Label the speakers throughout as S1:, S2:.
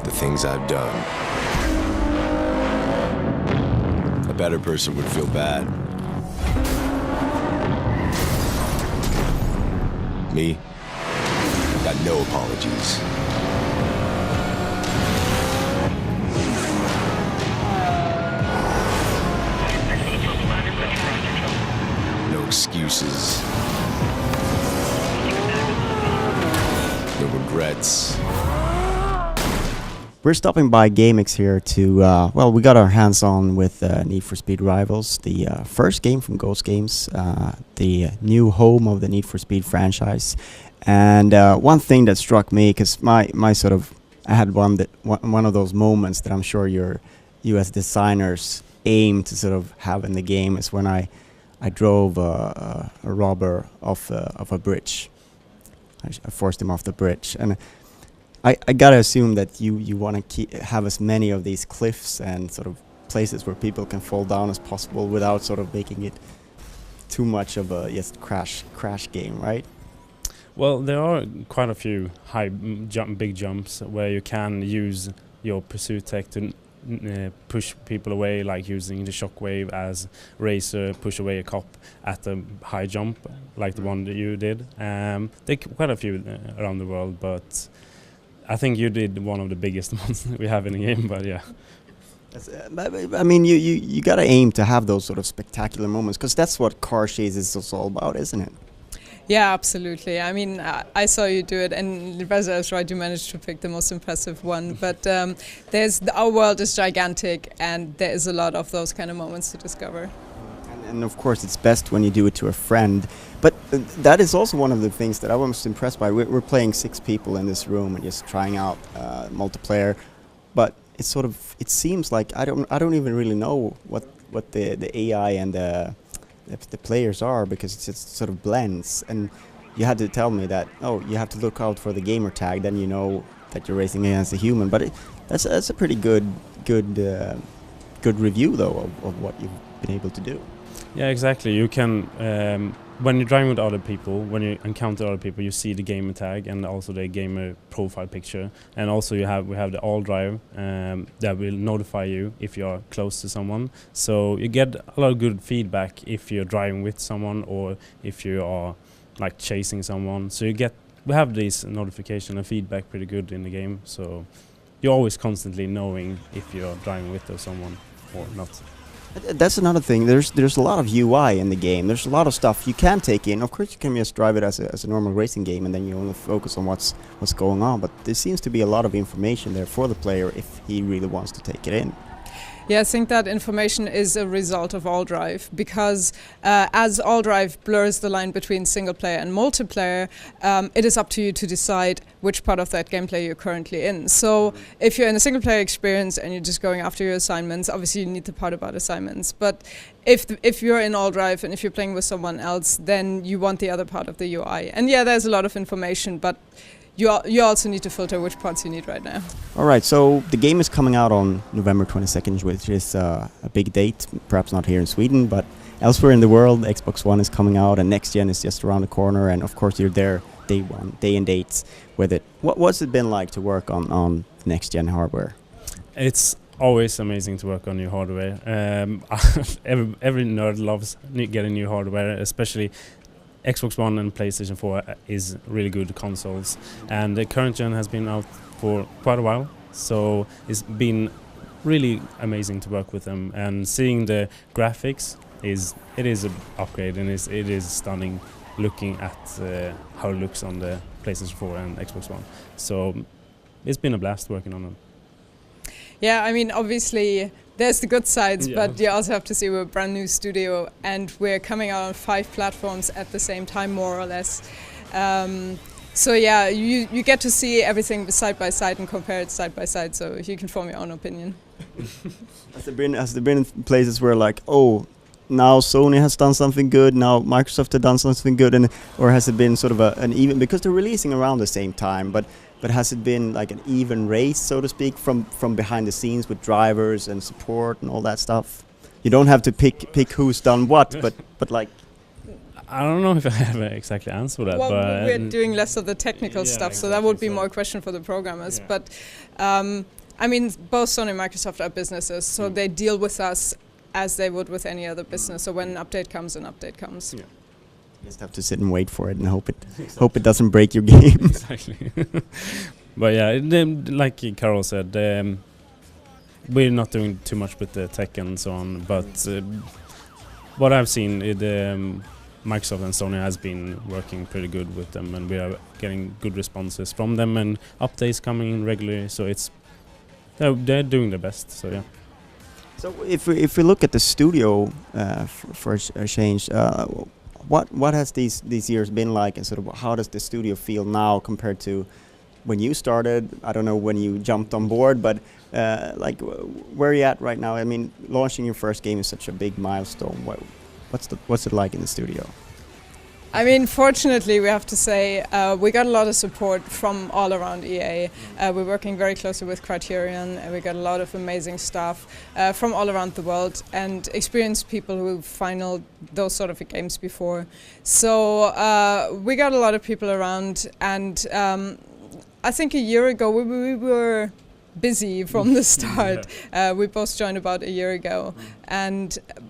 S1: The things I've done. A better person would feel bad. Me? Got no apologies. No excuses. No regrets.
S2: We're stopping by GameX here to, well, we got our hands on with Need for Speed Rivals, the first game from Ghost Games, the new home of the Need for Speed franchise. And one thing that struck me, because my sort of, I had one of those moments that I'm sure you as designers aim to sort of have in the game, is when I drove a robber off a bridge. I forced him off the bridge, and I gotta assume that you want to have as many of these cliffs and sort of places where people can fall down as possible without sort of making it too much of a just crash game, right?
S3: Well, there are quite a few big jumps where you can use your pursuit tech to push people away, like using the shockwave as Reza push away a cop at a high jump, like the one that you did. There are quite a few around the world, but I think you did one of the biggest ones we have in the game, but yeah.
S2: I mean, you gotta aim to have those sort of spectacular moments, because that's what car chases is all about, isn't it?
S4: Yeah, absolutely. I mean, I saw you do it, and Reza is right, you managed to pick the most impressive one. But our world is gigantic, and there is a lot of those kind of moments to discover.
S2: And of course, it's best when you do it to a friend. But that is also one of the things that I was impressed by. We're playing 6 people in this room and just trying out multiplayer. But it's sort of, it seems like I don't even really know what the AI and the players are, because it just sort of blends. And you had to tell me that, oh, you have to look out for the gamer tag, then you know that you're racing against a human. But that's a pretty good review though of what you've been able to do.
S3: Yeah, exactly. You can, when you're driving with other people, when you encounter other people, you see the gamer tag and also the gamer profile picture. And also we have the all drive that will notify you if you're close to someone. So you get a lot of good feedback if you're driving with someone or if you are like chasing someone. So we have these notification and feedback pretty good in the game. So you're always constantly knowing if you're driving with someone or not.
S2: That's another thing. There's a lot of UI in the game. There's a lot of stuff you can take in. Of course, you can just drive it as a normal racing game, and then you only focus on what's going on. But there seems to be a lot of information there for the player if he really wants to take it in.
S4: Yeah, I think that information is a result of All Drive, because as All Drive blurs the line between single player and multiplayer, it is up to you to decide which part of that gameplay you're currently in. So if you're in a single player experience and you're just going after your assignments, obviously you need the part about assignments. But if you're in All Drive and if you're playing with someone else, then you want the other part of the UI. And yeah, there's a lot of information, but you also need to filter which parts you need right now.
S2: All right, so the game is coming out on November 22nd, which is a big date, perhaps not here in Sweden, but elsewhere in the world. Xbox One is coming out, and Next Gen is just around the corner, and of course you're there day one, day and dates with it. What's it been like to work on Next Gen hardware?
S3: It's always amazing to work on new hardware. Every nerd loves getting new hardware, especially Xbox One and PlayStation 4 is really good consoles, and the current gen has been out for quite a while, so it's been really amazing to work with them, and seeing the graphics is an upgrade, and it is stunning looking at how it looks on the PlayStation 4 and Xbox One. So it's been a blast working on them.
S4: Yeah, I mean, obviously there's the good sides, but you also have to see we're a brand new studio and we're coming out on 5 platforms at the same time, more or less. So yeah, you get to see everything side by side and compare it side by side, so you can form your own opinion.
S2: Has there been places where like, oh, now Sony has done something good, now Microsoft has done something good, or has it been sort of an even, because they're releasing around the same time, but has it been like an even race, so to speak, from behind the scenes with drivers and support and all that stuff? you don't have to pick who's done what, but like.
S3: I don't know if I have an exactly answer for that.
S4: Well,
S3: but
S4: we're doing less of the technical
S3: Yeah,
S4: stuff, so that would be
S3: exactly,
S4: more a
S3: so-
S4: question for the programmers.
S3: Yeah.
S4: But I mean, both Sony and Microsoft are businesses, so they deal with us as they would with any other business. So when an update comes, an update comes.
S3: Yeah.
S2: Just have to sit and wait for it and hope it doesn't break your game.
S3: Exactly. But yeah, like Carol said, we're not doing too much with the tech and so on. But what I've seen, Microsoft and Sony has been working pretty good with them, and we are getting good responses from them, and updates coming in regularly. So they're doing their best. So yeah.
S2: So if we look at the studio for a change, what has these years been like, and sort of how does the studio feel now compared to when you started? I don't know when you jumped on board, but like where are you at right now? I mean, launching your first game is such a big milestone. What's it like in the studio?
S4: I mean, fortunately, we have to say we got a lot of support from all around EA. We're working very closely with Criterion, and we got a lot of amazing staff from all around the world and experienced people who've finalized those sort of games before. So we got a lot of people around, and I think a year ago we were busy from the start. We both joined about a year ago,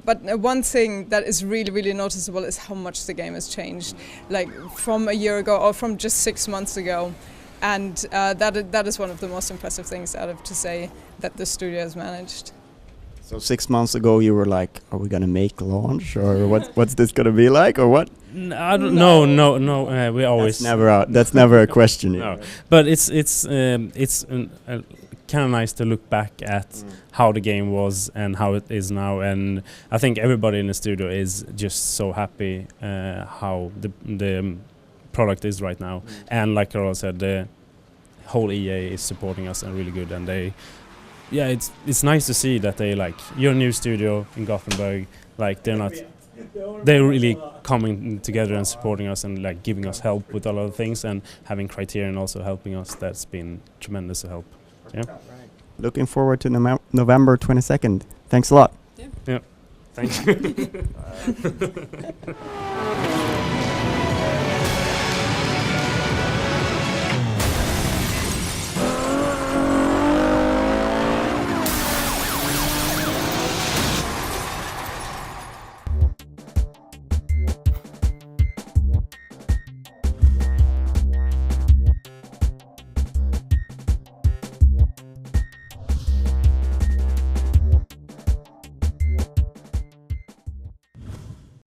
S4: but one thing that is really, really noticeable is how much the game has changed, like from a year ago or from just 6 months ago, and that is one of the most impressive things out of to say that the studio has managed.
S2: So 6 months ago you were like, are we gonna make launch, or what's this gonna be like, or what?
S3: I don't. No. We always.
S2: That's never a question.
S3: No, but it's kind of nice to look back at how the game was and how it is now, and I think everybody in the studio is just so happy how the product is right now. And like Carola said, the whole EA is supporting us and really good, and it's nice to see that they like, you're a new studio in Gothenburg, like they're really coming together and supporting us and like giving us help with a lot of things, and having Criterion also helping us. That's been tremendous help. Yeah.
S2: Looking forward to November 22nd. Thanks a lot.
S3: Yeah. Thank you.